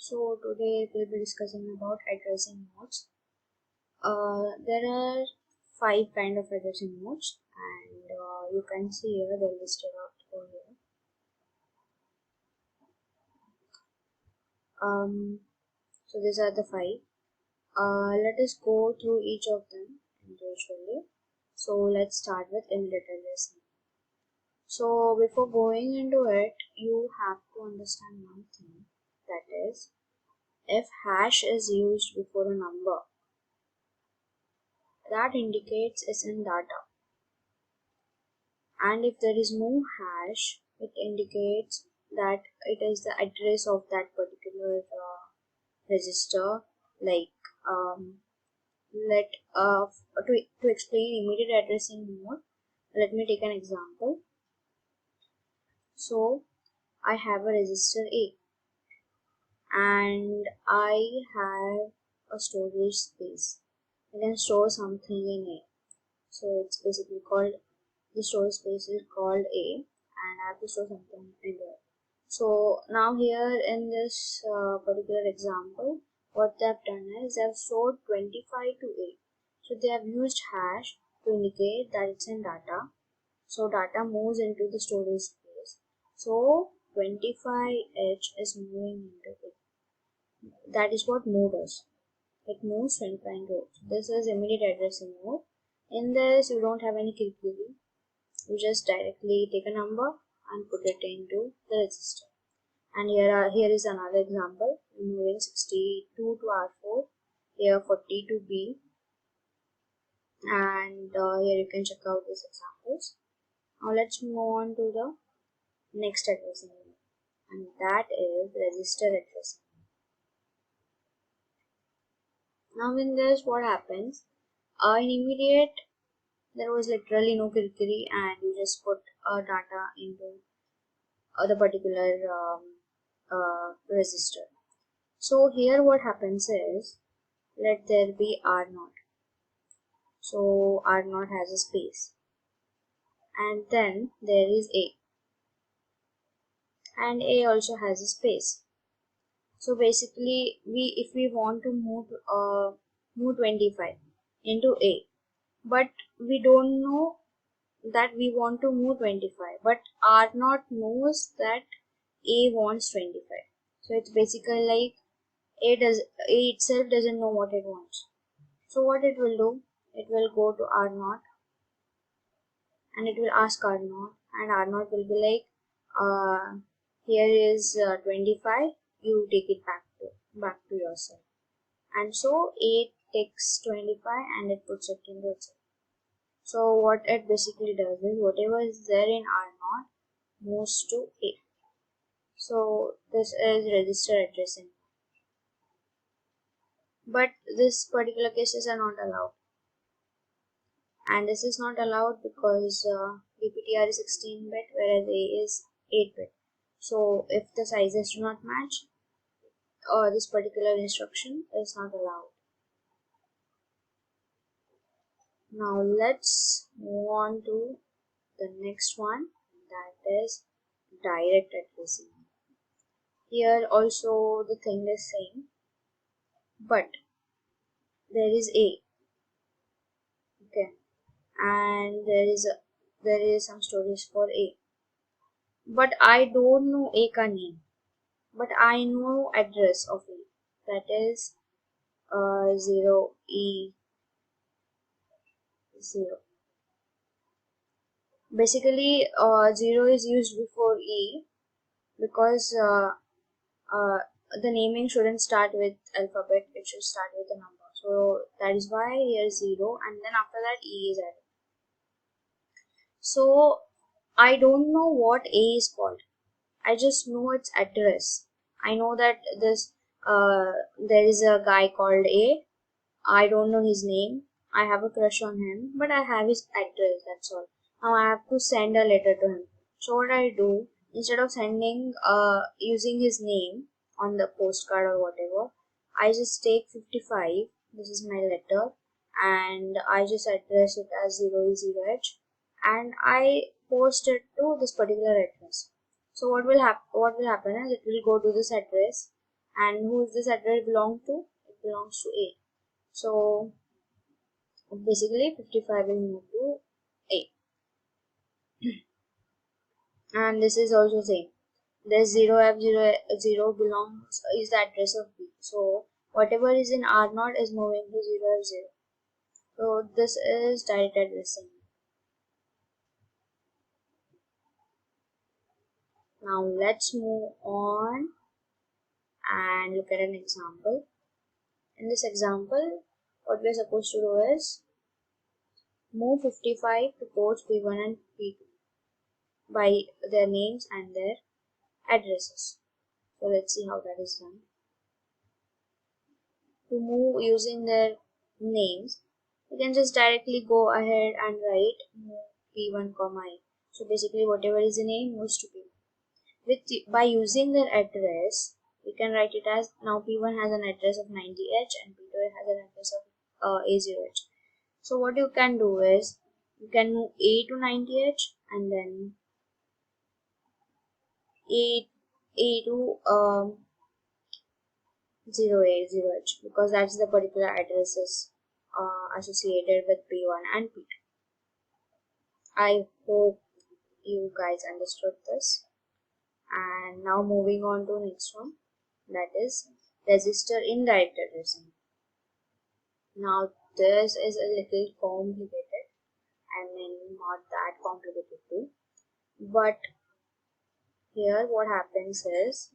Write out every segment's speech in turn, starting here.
So today we'll be discussing about addressing modes. There are five kind of addressing modes, and you can see here they're listed out over here. So these are the five. Let us go through each of them individually. So let's start with immediate addressing. So before going into it, you have to understand one thing, that is, if hash is used before a number, that indicates it's in data, and if there is no hash, it indicates that it is the address of that particular register. Like let to explain immediate addressing more, let me take an example. So I have a register A and I have a storage space. I can store something in A, so it's basically called, the storage space is called A, and I have to store something in there. So now here in this particular example, what they have done is they have stored 25 to A. So they have used hash to indicate that it's in data. So data moves into the storage space. So 25H is moving into it. That is what move does. It moves 25 into it. This is immediate addressing mode. In this, you don't have any kirkiri. You just directly take a number and put it into the register. And here is another example, moving 62 to R4, here 40 to B, and here you can check out these examples. Now let's move on to the next addressing unit, and that is register addressing. Now in this, what happens? In immediate, there was literally no kirkiri, and you just put data into the particular register. So here what happens is, let there be R0. So R0 has a space, and then there is A, and A also has a space. So basically, if we want to move 25 into A, but we don't know that we want to move 25, but R0 knows that A wants 25. So it's basically like A itself doesn't know what it wants. So what it will do, it will go to R0 and it will ask R0, and R0 will be like, here is 25, you take it back to yourself. And so A takes 25 and it puts it into itself. So what it basically does is, whatever is there in R0 moves to A. So this is register addressing. But this particular cases are not allowed. And this is not allowed because DPTR is 16-bit whereas A is 8-bit. So if the sizes do not match, this particular instruction is not allowed. Now let's move on to the next one, that is direct addressing. Here also the thing is same, but there is A, okay, and there is some storage for A, but I don't know A ka name, but I know address of A, that is 0E0. Basically 0 is used before E because the naming shouldn't start with alphabet, it should start with a number. So that is why here 0, and then after that E is added. So I don't know what A is called. I just know its address. I know that there is a guy called A. I don't know his name. I have a crush on him, but I have his address. That's all. Now I have to send a letter to him. So what I do, instead of sending using his name on the postcard or whatever, I just take 55. This is my letter, and I just address it as 0E0H, and I post it to this particular address. So what will happen is, it will go to this address, And who is this address belong to? It belongs to A. So basically 55 will move to A. And this is also same. This 0F0 belongs is the address of B. So whatever is in R0 is moving to 0F0. So this is direct addressing. Now let's move on and look at an example. In this example, what we are supposed to do is move 55 to ports P1 and P2 by their names and their addresses. So let's see how that is done. To move using their names, you can just directly go ahead and write move P1 comma I. So basically whatever is the name moves to P1. By using their address, we can write it as now P1 has an address of 90H and P2 has an address of A0H. So what you can do is you can move A to 90H and then A to 080H because that's the particular addresses associated with P1 and P2. I hope you guys understood this. And now moving on to next one, that is register indirect addressing. Now this is a little complicated. I mean not that complicated too. But here what happens is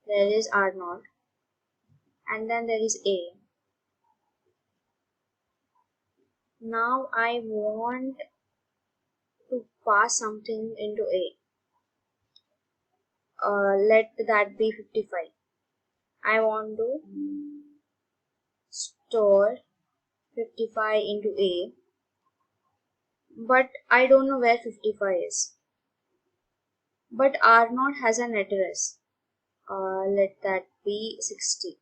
there is R0 and then there is A. Now I want to pass something into A. Let that be 55. I want to store 55 into A, but I don't know where 55 is. But R0 has an address. Let that be 60.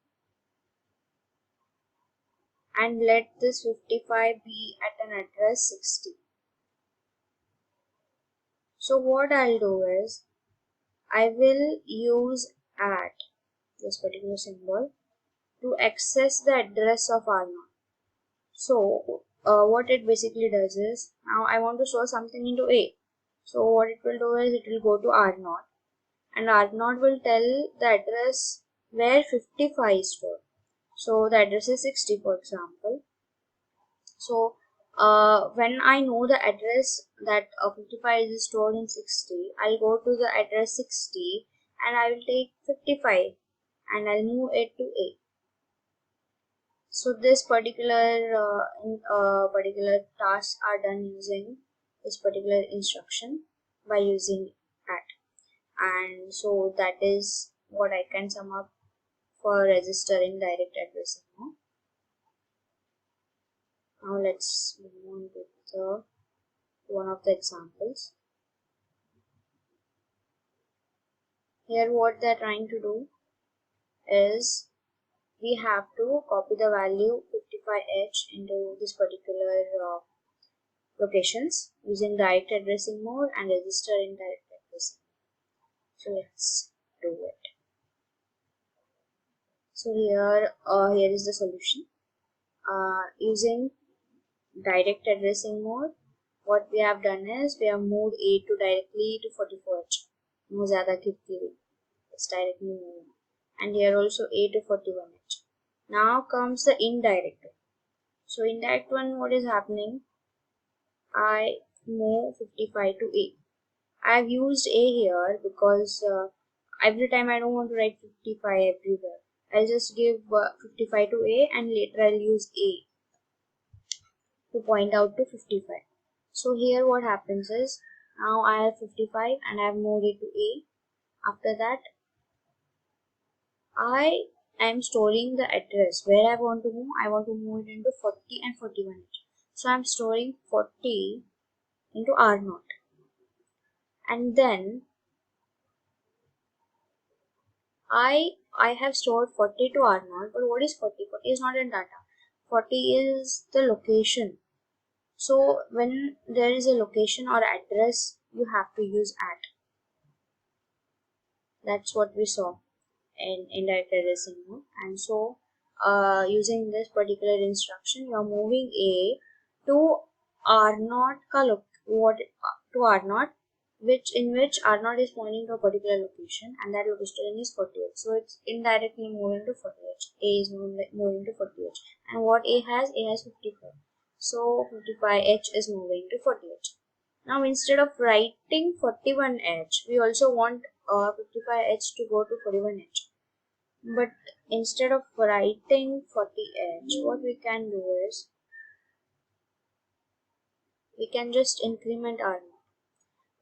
And let this 55 be at an address 60. So what I'll do is, I will use at, this particular symbol, to access the address of R0. So what it basically does is, now I want to store something into A. So what it will do is, it will go to R0 and R0 will tell the address where 55 is stored. So the address is 60 for example. So when I know the address that 55 is stored in 60, I'll go to the address 60 and I will take 55 and I'll move it to A. So this particular tasks are done using this particular instruction by using at. And so that is what I can sum up for registering direct addressing. Now let's move on to the one of the examples. Here what they're trying to do is we have to copy the value 55H into this particular locations using direct addressing mode and register in direct addressing. So let's do it. So here is the solution. Using direct addressing mode, what we have done is we have moved A to directly to 44H. No zyada khidki hui. It's directly moving. And here also A to 41H. Now comes the indirect one. So indirect one, what is happening? I move 55 to A. I have used A here because every time I don't want to write 55 everywhere. I'll just give 55 to A and later I'll use A to point out to 55. So here what happens is, now I have 55 and I have moved it to A. After that, I am storing the address where I want to move. I want to move it into 40 and 41. So I'm storing 40 into R0. And then I have stored 40 to R0, but what is 40? 40 is not in data. 40 is the location. So when there is a location or address, you have to use at. That's what we saw in indirect addressing mode. And so using this particular instruction, you are moving A to R0 what to R0, which R0 is pointing to a particular location, and that location is 48. So it's indirectly moving to 48. A is moving to 48, and what A has 55. So 55H is moving to 48. Now instead of writing 41H, we also want 55H to go to 41H. But instead of writing 40H, what we can do is we can just increment R0.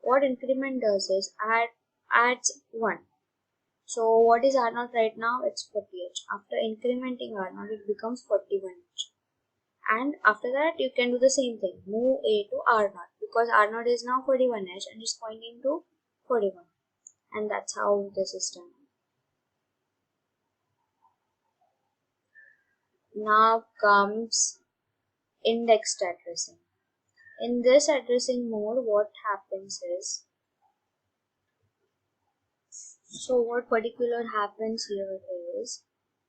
What increment does is adds 1. So what is R0 right now? It's 40H. After incrementing R0, it becomes 41H. And after that, you can do the same thing. Move A to R0, because R0 is now 41H and it's pointing to 41. And that's how this is done. Now comes indexed addressing. In this addressing mode, what happens is, so what particular happens here is,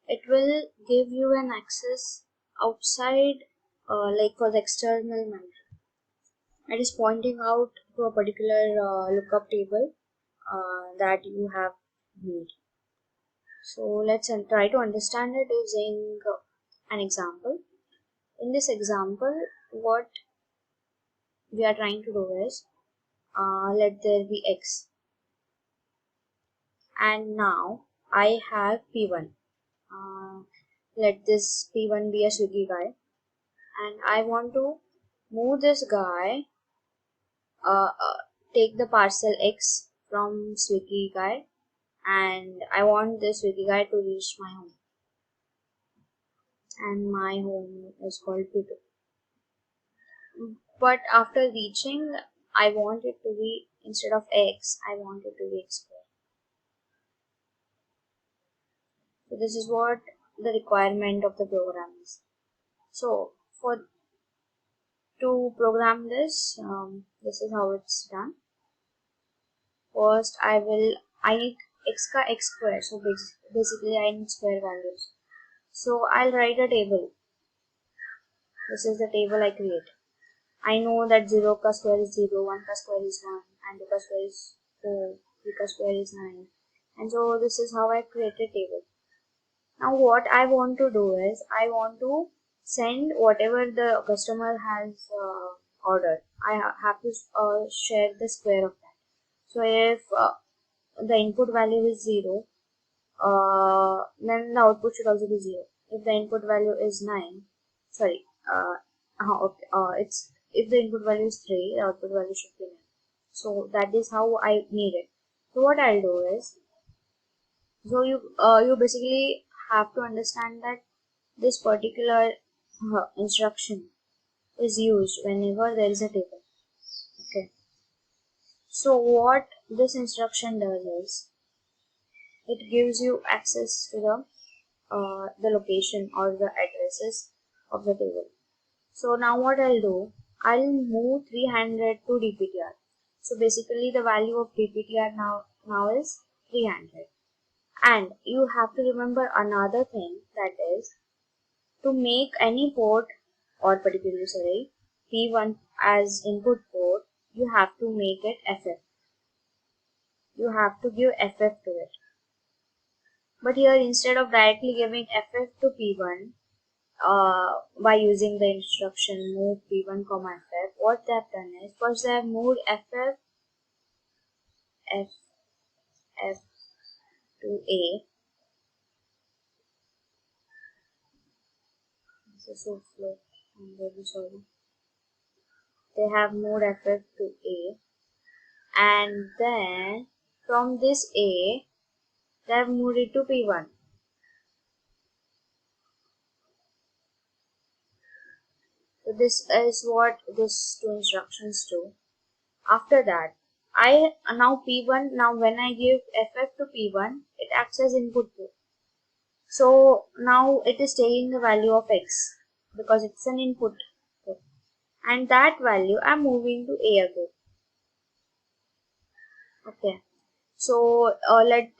it will give you an access outside, like for the external memory. It is pointing out to a particular lookup table that you have made. So let's try to understand it using an example. In this example, what we are trying to do is, let there be X, and now I have P1. Let this P1 be a Swiggy guy, and I want to move this guy, take the parcel X from Swiggy guy, and I want this Swiggy guy to reach my home, and my home is called P2. But after reaching, I want it to be, instead of X, I want it to be X square. So this is what the requirement of the program is. So to program this, this is how it's done. First, I need x square. So basically, I need square values. So I'll write a table. This is the table I create. I know that 0 ka square is 0, 1 ka square is 1, and 2 ka square is 4, 3 ka square is 9. And so this is how I create a table. Now what I want to do is, I want to send whatever the customer has ordered. I have to share the square of that. So if the input value is 0, then the output should also be 0. If the input value is 9, sorry, okay, it's if the input value is 3, the output value should be 9. So that is how I need it. So what I'll do is, so you basically have to understand that this particular instruction is used whenever there is a table. Okay. So what this instruction does is, it gives you access to the location or the addresses of the table. So now what I'll do, I'll move 300 to DPTR. So basically the value of DPTR now is 300. And you have to remember another thing, that is, to make any port, or particularly P1 as input port, you have to make it FF. You have to give FF to it. But here, instead of directly giving FF to P1 by using the instruction move P1, FF, what they have done is, first they have moved FF to A. This is so slow. I'm very sorry. They have moved FF to A, and then from this A, they have moved it to P1. So this is what these two instructions do. After that, now P1, now when I give FF to P1, it acts as input port. So now it is taking the value of X because it's an input port. And that value I'm moving to A again. Okay. So let